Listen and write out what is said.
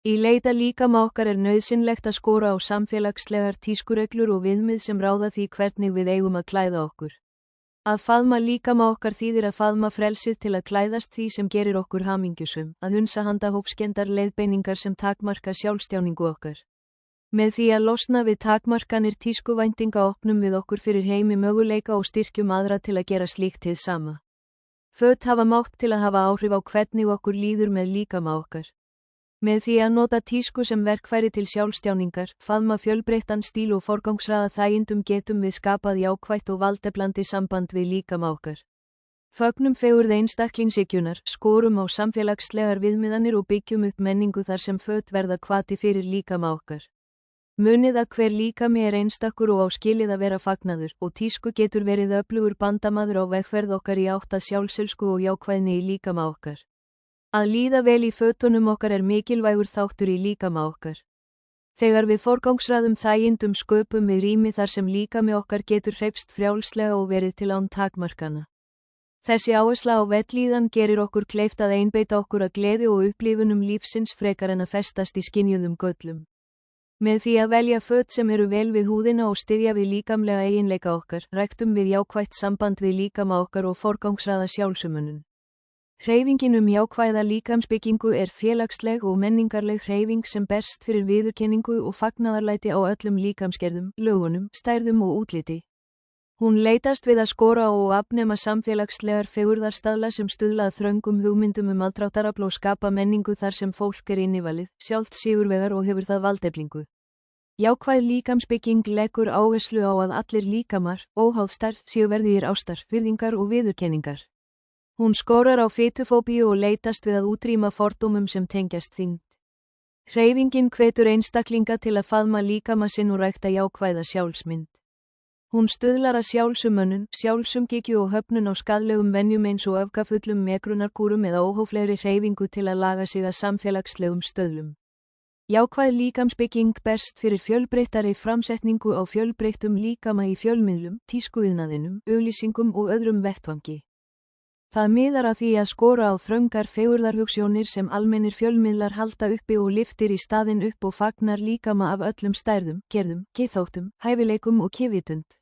Í leita líkama okkar nauðsynlegt að skora á samfélagslegar tískureglur og viðmið sem ráða því hvernig við eigum að klæða okkur. Að faðma líkama okkar þýðir að faðma frelsið til að klæðast því sem gerir okkur hamingjusum, að hunsa handahófskendar leiðbeiningar sem takmarka sjálfstjáningu okkar. Með því að losna við takmarkanir tískuvæntinga opnum við okkur fyrir heimi möguleika og styrkjum aðra til að gera slíkt hið sama. Föt hafa mátt til að hafa áhrif á hvernig okkur líður með líkama okkar. Með því að nota tísku sem verkfæri til sjálfstjáningar, faðma fjölbreyttan stíl og forgangsraða þægindum getum við skapað jákvætt og valdeflandi samband við líkama okkar. Fögnum fegurð einstaklingshyggjunar, skorum á samfélagslegar viðmiðanir og byggjum upp menningu þar sem föt verða hvati fyrir líkama okkar. Munið að hver líkami einstakur og á skilið að vera fagnaður og tísku getur verið öflugur bandamaður á vegferð okkar í átt að sjálfselsku og jákvæðni í líkama okkar. Að líða vel í fötunum okkar mikilvægur þáttur í líkama okkar. Þegar við forgangsraðum þægindum sköpum við rými þar sem líkami okkar getur hreyfst frjálslega og verið til án takmarkana. Þessi áhersla á vellíðan gerir okkur kleift að einbeita okkur að gleði og upplifunum lífsins frekar en að festast í skynjuðum göllum. Með því að velja föt sem eru vel við húðina og styðja við líkamlega eiginleika okkar, ræktum við jákvætt samband við líkama okkar og forgangsraða sjálfsömunum. Hreyfingin jákvæða líkamsbyggingu félagsleg og menningarleg hreyfing sem berst fyrir viðurkenningu og fagnaðarlæti á öllum líkamsgerðum, lögunum, stærðum og útliti. Hún leitast við að skora og afnema samfélagslegar fegurðarstaðla sem stuðla að þröngum hugmyndum aðdráttarafl og skapa menningu þar sem fólk innivalið, sjálft sigurvegar og hefur það valdeflingu. Jákvæð líkamsbygging leggur áherslu á að allir líkamar, óháð stærð, séu verðugir ástar, virðingar og viðurkenningar. Hún skorar á fitufóbíu og leitast við að útrýma fordómum sem tengjast þyngd. Hreyfingin hvetur einstaklinga til að faðma líkama sinn og rækta jákvæða sjálfsmynd. Hún stuðlar að sjálfsumönnun, sjálfsumhyggju og höfnun á skaðlegum venjum eins og öfgafullum megrunarkúrum eða óhóflegri hreyfingu til að laga sig að samfélagslegum stöðlum. Jákvæð líkamsbygging berst fyrir fjölbreyttari framsetningu á fjölbreyttum líkama í fjölmiðlum, tískuiðnaðinum, auglýsingum og öðrum vettvangi. Það miðar að því að skora á þröngar fegurðarhugsjónir sem almennir fjölmiðlar halda uppi og lyftir í staðinn upp og fagnar líkama af öllum stærðum, gerðum, kynþáttum, hæfileikum og kynvitund.